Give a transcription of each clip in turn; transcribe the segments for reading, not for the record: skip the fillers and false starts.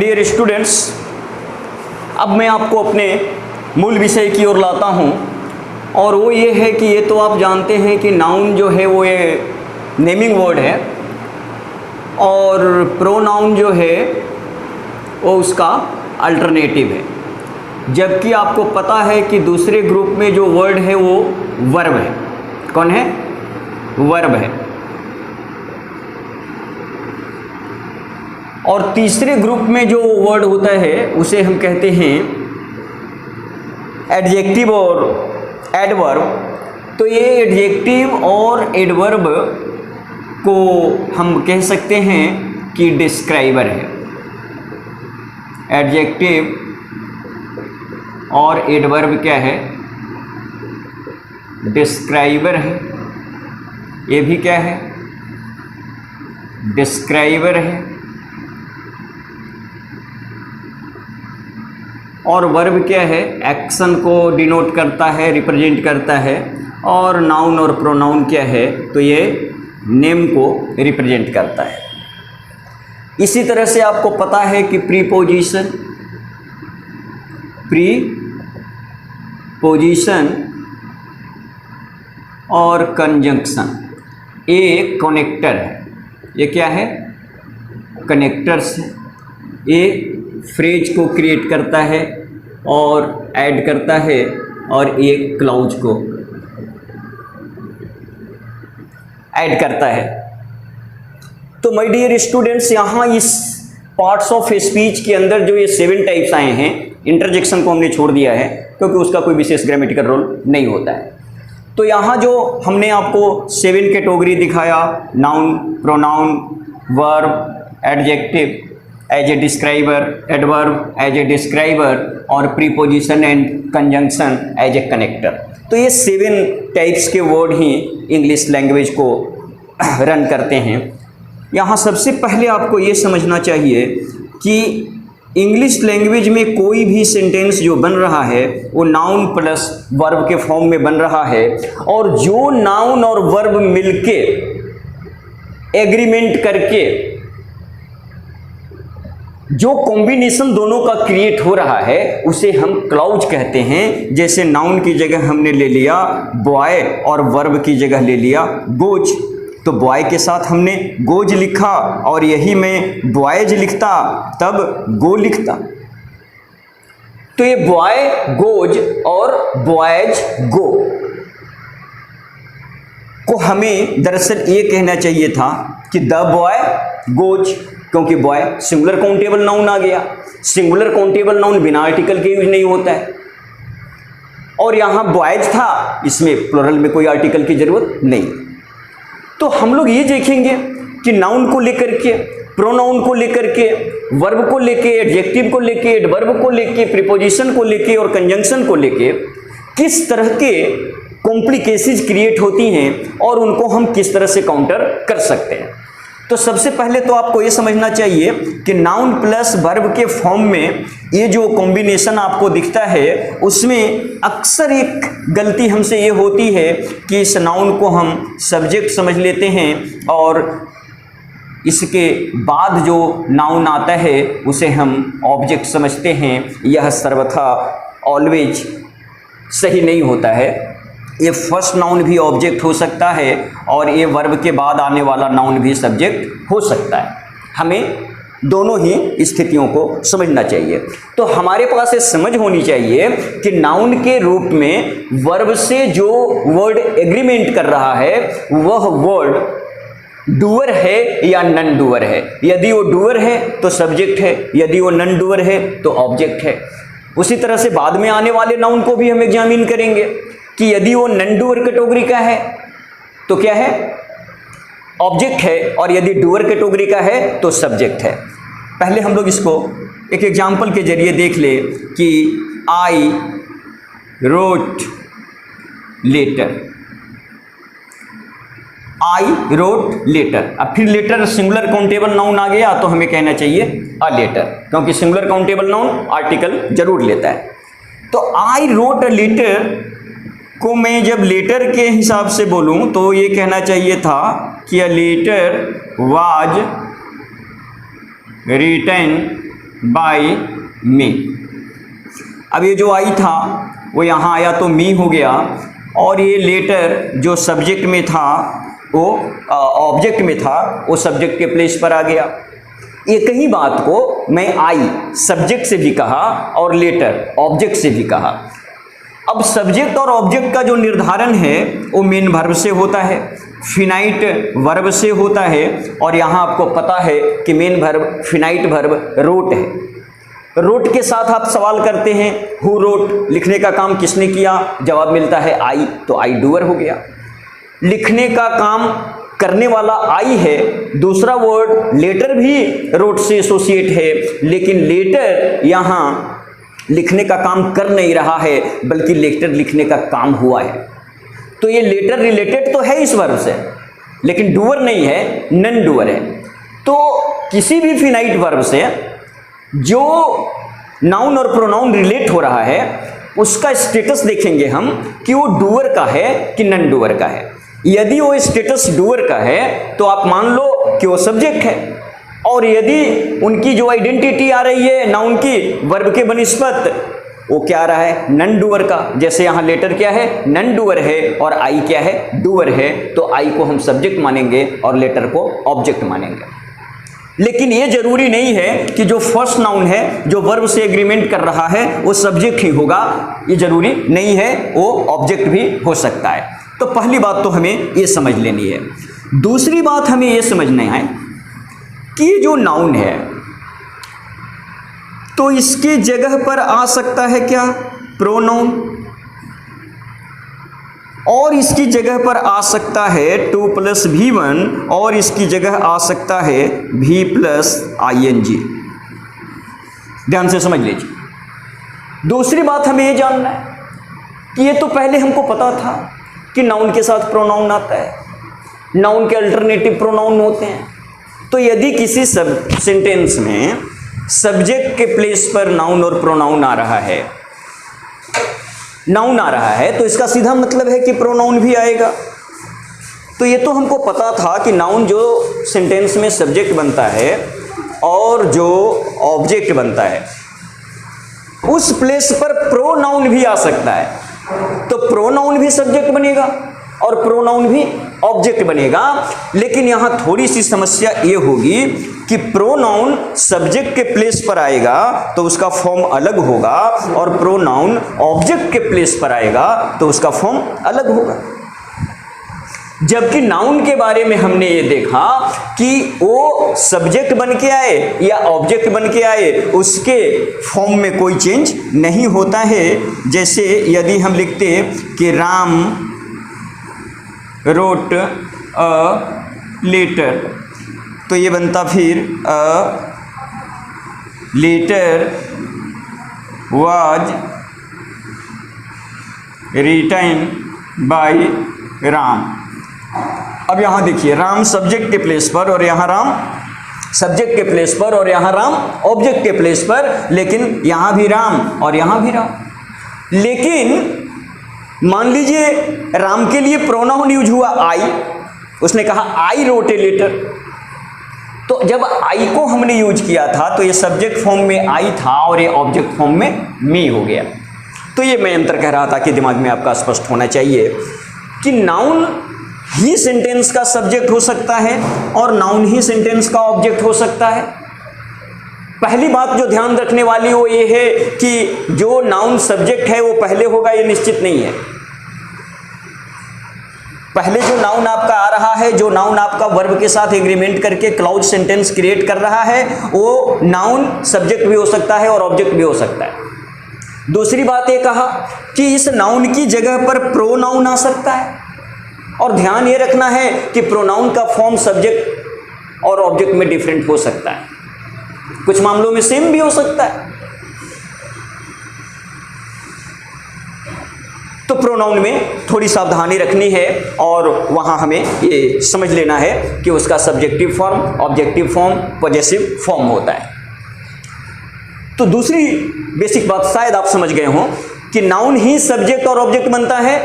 Dear students, अब मैं आपको अपने मूल विषय की ओर लाता हूं और वो ये है कि ये तो आप जानते हैं कि नाउन जो है वो ये नेमिंग वर्ड है और प्रोनाउन जो है वो उसका अल्टरनेटिव है, जबकि आपको पता है कि दूसरे ग्रुप में जो वर्ड है वो वर्ब है। कौन है? वर्ब है। और तीसरे ग्रुप में जो वर्ड होता है उसे हम कहते हैं एडजेक्टिव और एडवर्ब। तो ये एडजेक्टिव और एडवर्ब को हम कह सकते हैं कि डिस्क्राइबर है। एडजेक्टिव और एडवर्ब क्या है? डिस्क्राइबर है। ये भी क्या है? डिस्क्राइबर है। और वर्ब क्या है? एक्शन को डिनोट करता है, रिप्रेजेंट करता है। और नाउन और प्रोनाउन क्या है? तो ये नेम को रिप्रेजेंट करता है। इसी तरह से आपको पता है कि प्रीपोजिशन और कंजंक्शन ये कनेक्टर है। ये क्या है? कनेक्टर्स है। ये फ्रेज को क्रिएट करता है और ऐड करता है और ये क्लाउज को ऐड करता है। तो माय डियर स्टूडेंट्स, यहाँ इस पार्ट्स ऑफ स्पीच के अंदर जो ये 7 टाइप्स आए हैं, इंटरजेक्शन को हमने छोड़ दिया है क्योंकि उसका कोई विशेष ग्रामेटिकल रोल नहीं होता है। तो यहाँ जो हमने आपको 7 कैटेगरी दिखाया, noun, pronoun, verb, adjective as a describer, adverb as a describer और preposition and conjunction as a connector. तो ये 7 टाइप्स के वर्ड ही इंग्लिश लैंग्वेज को रन करते हैं। यहाँ सबसे पहले आपको ये समझना चाहिए कि इंग्लिश लैंग्वेज में कोई भी सेंटेंस जो बन रहा है वो नाउन प्लस वर्ब के फॉर्म में बन रहा है, और जो नाउन और वर्ब मिलके एग्रीमेंट करके जो कॉम्बिनेशन दोनों का क्रिएट हो रहा है उसे हम क्लाउज कहते हैं। जैसे नाउन की जगह हमने ले लिया बॉय और वर्ब की जगह ले लिया गोज, तो बॉय के साथ हमने गोज लिखा और यही मैं बॉयज लिखता तब गो लिखता। तो ये बॉय गोज और बॉयज गो को हमें दरअसल ये कहना चाहिए था कि द बॉय गोज, क्योंकि बॉय सिंगुलर काउंटेबल नाउन आ गया। सिंगुलर काउंटेबल नाउन बिना आर्टिकल के यूज नहीं होता है, और यहाँ बॉयज था, इसमें प्लुरल में कोई आर्टिकल की जरूरत नहीं। तो हम लोग ये देखेंगे कि नाउन को लेकर के, प्रोनाउन को लेकर के, वर्ब को लेके, एडजेक्टिव को लेके, एडवर्ब को लेके, प्रीपोजिशन को लेके और कंजंक्शन को लेके किस तरह के कॉम्प्लिकेशंस क्रिएट होती हैं और उनको हम किस तरह से काउंटर कर सकते हैं। तो सबसे पहले तो आपको ये समझना चाहिए कि नाउन प्लस वर्ब के फॉर्म में ये जो कॉम्बिनेशन आपको दिखता है उसमें अक्सर एक गलती हमसे ये होती है कि इस नाउन को हम सब्जेक्ट समझ लेते हैं और इसके बाद जो नाउन आता है उसे हम ऑब्जेक्ट समझते हैं। यह सर्वथा ऑलवेज सही नहीं होता है। ये फर्स्ट नाउन भी ऑब्जेक्ट हो सकता है और ये वर्ब के बाद आने वाला नाउन भी सब्जेक्ट हो सकता है। हमें दोनों ही स्थितियों को समझना चाहिए। तो हमारे पास ये समझ होनी चाहिए कि नाउन के रूप में वर्ब से जो वर्ड एग्रीमेंट कर रहा है वह वर्ड डूअर है या नन डूअर है। यदि वो डूअर है तो सब्जेक्ट है, यदि वो नन डूअर है तो ऑब्जेक्ट है। उसी तरह से बाद में आने वाले नाउन को भी हम एग्जामिन करेंगे कि यदि वो नन डूअर कैटेगरी का है तो क्या है? ऑब्जेक्ट है, और यदि डूअर कैटेगरी का है तो सब्जेक्ट है। पहले हम लोग इसको एक एग्जाम्पल के जरिए देख ले कि I wrote letter. I wrote letter. अब फिर लेटर सिंगुलर काउंटेबल नाउन आ गया तो हमें कहना चाहिए अ लेटर, क्योंकि सिंगुलर काउंटेबल नाउन आर्टिकल जरूर लेता है। तो आई रोट अ लेटर को मैं जब लेटर के हिसाब से बोलूं तो ये कहना चाहिए था कि a letter was written by me. अब ये जो आई था वो यहाँ आया तो मी हो गया, और ये लेटर जो सब्जेक्ट में था वो ऑब्जेक्ट में था, वो सब्जेक्ट के प्लेस पर आ गया। एक ही बात को मैं आई सब्जेक्ट से भी कहा और लेटर ऑब्जेक्ट से भी कहा। अब सब्जेक्ट और ऑब्जेक्ट का जो निर्धारण है वो मेन वर्ब से होता है, फिनाइट वर्ब से होता है, और यहाँ आपको पता है कि main verb finite verb wrote है। रोट के साथ आप सवाल करते हैं हु रोट, लिखने का काम किसने किया, जवाब मिलता है आई, तो आई डूअर हो गया। लिखने का काम करने वाला आई है, दूसरा वर्ड लेटर भी रोट से एसोसिएट है, लेकिन लेटर यहाँ लिखने का काम कर नहीं रहा है बल्कि लेटर लिखने का काम हुआ है। तो ये लेटर रिलेटेड तो है इस वर्ब से, लेकिन डूअर नहीं है, नन डूअर है। तो किसी भी फिनाइट वर्ब से जो नाउन और प्रोनाउन रिलेट हो रहा है उसका स्टेटस देखेंगे हम कि वो डूअर का है कि नन डूअर का है। यदि वो स्टेटस डूअर का है तो आप मान लो कि वो सब्जेक्ट है, और यदि उनकी जो आइडेंटिटी आ रही है नाउन की वर्ब के बनिस्बत, वो क्या आ रहा है, नन डूअर का। जैसे यहाँ लेटर क्या है, नन डूअर है, और आई क्या है, डूअर है, तो आई को हम सब्जेक्ट मानेंगे और लेटर को ऑब्जेक्ट मानेंगे। लेकिन ये जरूरी नहीं है कि जो फर्स्ट नाउन है जो वर्ब से एग्रीमेंट कर रहा है वो सब्जेक्ट ही होगा, ये जरूरी नहीं है, वो ऑब्जेक्ट भी हो सकता है। तो पहली बात तो हमें ये समझ लेनी है। दूसरी बात हमें ये समझना है कि जो नाउन है तो इसके जगह पर आ सकता है क्या, प्रोनाउन, और इसकी जगह पर आ सकता है 2 + V1, और इसकी जगह आ सकता है V + ING। ध्यान से समझ लीजिए। दूसरी बात हमें ये जानना है कि ये तो पहले हमको पता था कि नाउन के साथ प्रोनाउन आता है, नाउन के अल्टरनेटिव प्रोनाउन होते हैं। तो यदि किसी सेंटेंस में सब्जेक्ट के प्लेस पर नाउन और प्रोनाउन आ रहा है, नाउन आ रहा है, तो इसका सीधा मतलब है कि प्रोनाउन भी आएगा। तो ये तो हमको पता था कि नाउन जो सेंटेंस में सब्जेक्ट बनता है और जो ऑब्जेक्ट बनता है उस प्लेस पर प्रोनाउन भी आ सकता है। तो प्रोनाउन भी सब्जेक्ट बनेगा और प्रोनाउन भी ऑब्जेक्ट बनेगा। लेकिन यहाँ थोड़ी सी समस्या ये होगी कि प्रोनाउन सब्जेक्ट के प्लेस पर आएगा तो उसका फॉर्म अलग होगा, और प्रोनाउन ऑब्जेक्ट के प्लेस पर आएगा तो उसका फॉर्म अलग होगा। जबकि नाउन के बारे में हमने ये देखा कि वो सब्जेक्ट बन के आए या ऑब्जेक्ट बन के आए, उसके फॉर्म में कोई चेंज नहीं होता है। जैसे यदि हम लिखते कि राम रोट अ लेटर, तो ये बनता फिर a letter was written by Ram. अब यहाँ देखिए, राम सब्जेक्ट के प्लेस पर और यहाँ राम सब्जेक्ट के प्लेस पर और यहाँ राम ऑब्जेक्ट के प्लेस पर, लेकिन यहाँ भी राम और यहाँ भी राम। लेकिन मान लीजिए राम के लिए प्रोनाउन यूज हुआ आई, उसने कहा आई रोट ए लेटर। तो जब आई को हमने यूज किया था तो ये सब्जेक्ट फॉर्म में आई था और ये ऑब्जेक्ट फॉर्म में मी हो गया। तो ये मैं अंतर कह रहा था कि दिमाग में आपका स्पष्ट होना चाहिए कि नाउन ही सेंटेंस का सब्जेक्ट हो सकता है और नाउन ही सेंटेंस का ऑब्जेक्ट हो सकता है। पहली बात जो ध्यान रखने वाली वो ये है कि जो नाउन सब्जेक्ट है वो पहले होगा, ये निश्चित नहीं है। पहले जो नाउन आपका आ रहा है, जो नाउन आपका वर्ब के साथ एग्रीमेंट करके क्लाउज सेंटेंस क्रिएट कर रहा है, वो नाउन सब्जेक्ट भी हो सकता है और ऑब्जेक्ट भी हो सकता है। दूसरी बात ये कहा कि इस नाउन की जगह पर प्रोनाउन आ सकता है, और ध्यान ये रखना है कि प्रोनाउन का फॉर्म सब्जेक्ट और ऑब्जेक्ट में डिफरेंट हो सकता है, कुछ मामलों में सेम भी हो सकता है। तो प्रोनाउन में थोड़ी सावधानी रखनी है और वहां हमें ये समझ लेना है कि उसका subjective form, objective form, possessive form होता है। तो दूसरी बेसिक बात शायद आप समझ गए हों कि नाउन ही सब्जेक्ट और ऑब्जेक्ट बनता है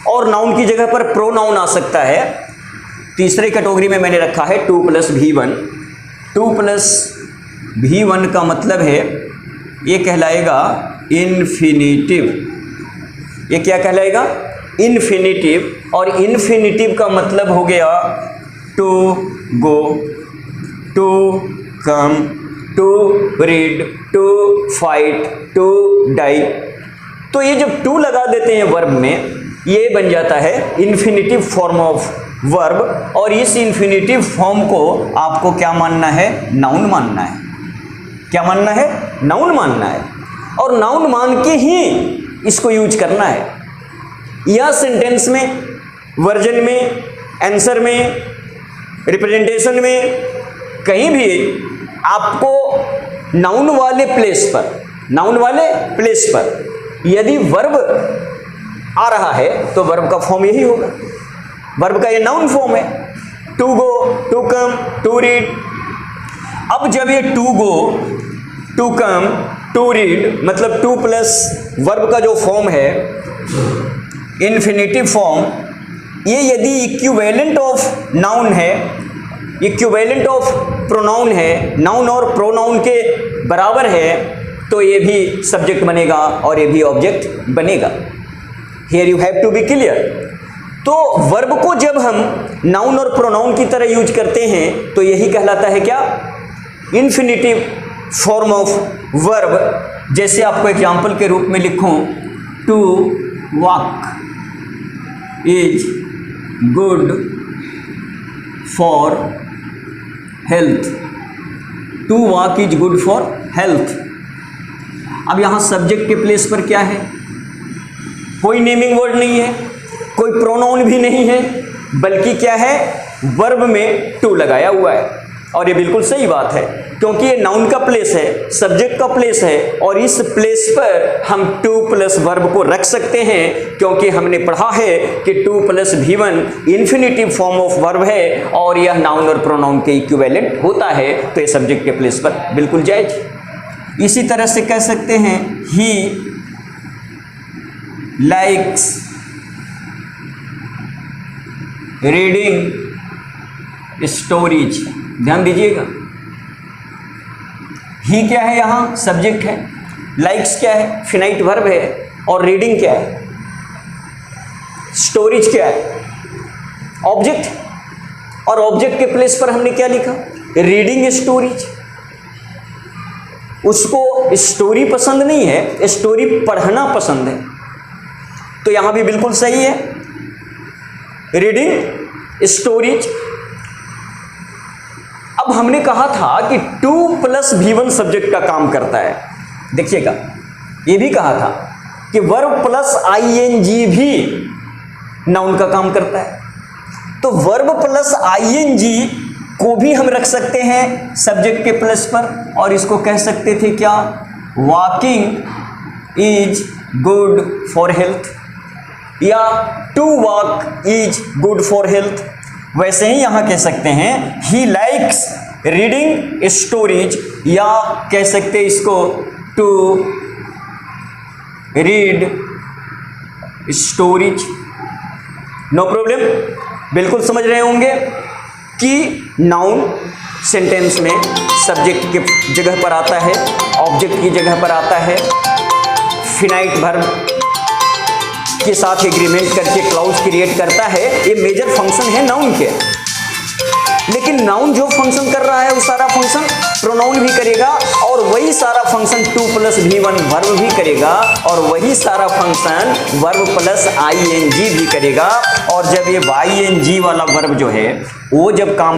और नाउन की जगह पर प्रोनाउन आ सकता है। तीसरे कैटेगरी में मैंने रखा है 2 + V1, 2 + V1 का मतलब है, ये कहलाएगा इन्फिनिटिव। ये क्या कहलाएगा? इन्फिनिटिव। और इन्फिनिटिव का मतलब हो गया to go, to come, to read, to fight, to die. तो ये जब टू लगा देते हैं वर्ब में, ये बन जाता है इन्फिनिटिव फॉर्म ऑफ वर्ब। और इस इन्फिनिटिव फॉर्म को आपको क्या मानना है? नाउन मानना है। क्या मानना है? नाउन मानना है। और नाउन मान के ही इसको यूज करना है। या सेंटेंस में, वर्जन में, आंसर में, रिप्रेजेंटेशन में, कहीं भी आपको नाउन वाले प्लेस पर यदि वर्ब आ रहा है तो वर्ब का फॉर्म यही होगा। वर्ब का ये नाउन फॉर्म है, to go, to come, to read. अब जब ये to go, to come, to read मतलब टू प्लस वर्ब का जो फॉर्म है इन्फिनिटिव फॉर्म, ये यदि इक्विवेलेंट ऑफ नाउन है, इक्विवेलेंट ऑफ प्रोनाउन है, नाउन और प्रोनाउन के बराबर है, तो ये भी सब्जेक्ट बनेगा और ये भी ऑब्जेक्ट बनेगा। Here you have to be clear. तो वर्ब को जब हम नाउन और प्रोनाउन की तरह यूज करते हैं तो यही कहलाता है क्या? Infinitive form of verb. जैसे आपको एग्जाम्पल के रूप में लिखूं, to walk is good for health. To walk is good for health. अब यहाँ सब्जेक्ट के प्लेस पर क्या है? कोई नेमिंग वर्ड नहीं है, कोई प्रोनाउन भी नहीं है, बल्कि क्या है? वर्ब में टू लगाया हुआ है। और ये बिल्कुल सही बात है, क्योंकि ये नाउन का प्लेस है, सब्जेक्ट का प्लेस है, और इस प्लेस पर हम टू प्लस वर्ब को रख सकते हैं, क्योंकि हमने पढ़ा है कि two plus V1 infinitive form of verb है और यह नाउन और प्रोनाउन के इक्विवेलेंट होता है, तो ये सब्जेक्ट के प्लेस पर बिल्कुल जायज। इसी तरह से कह सकते हैं ही लाइक्स रीडिंग स्टोरीज। ध्यान दीजिएगा, ही क्या है? यहाँ सब्जेक्ट है, लाइक्स क्या है? फिनाइट वर्ब है, और रीडिंग क्या है? स्टोरीज क्या है? ऑब्जेक्ट। और ऑब्जेक्ट के प्लेस पर हमने क्या लिखा? Reading stories. उसको स्टोरी पसंद नहीं है, स्टोरी पढ़ना पसंद है, तो यहां भी बिल्कुल सही है, रीडिंग स्टोरीज। अब हमने कहा था कि 2 + V1 सब्जेक्ट का काम करता है। देखिएगा, ये भी कहा था कि वर्ब प्लस ING भी नाउन का काम करता है, तो वर्ब प्लस ING को भी हम रख सकते हैं सब्जेक्ट के प्लेस पर, और इसको कह सकते थे क्या? Walking is good for health, या to walk is good for health. वैसे ही यहां कह सकते हैं ही लाइक्स रीडिंग स्टोरीज, या कह सकते इसको to read stories. No problem. बिल्कुल समझ रहे होंगे कि नाउन सेंटेंस में सब्जेक्ट की जगह पर आता है, ऑब्जेक्ट की जगह पर आता है, फिनाइट वर्ब के साथ एग्रीमेंट करके क्लाउज क्रिएट करता है। ये मेजर फंक्शन है नाउन के। लेकिन नाउन जो फंक्शन कर रहा है वो सारा फंक्शन प्रोनाउन भी करेगा, और वही सारा फंक्शन 2 + V1 वर्ब भी करेगा, और वही सारा फंक्शन वर्ब प्लस ING भी करेगा। और जब ये ING वाला वर्ब जो है वो जब काम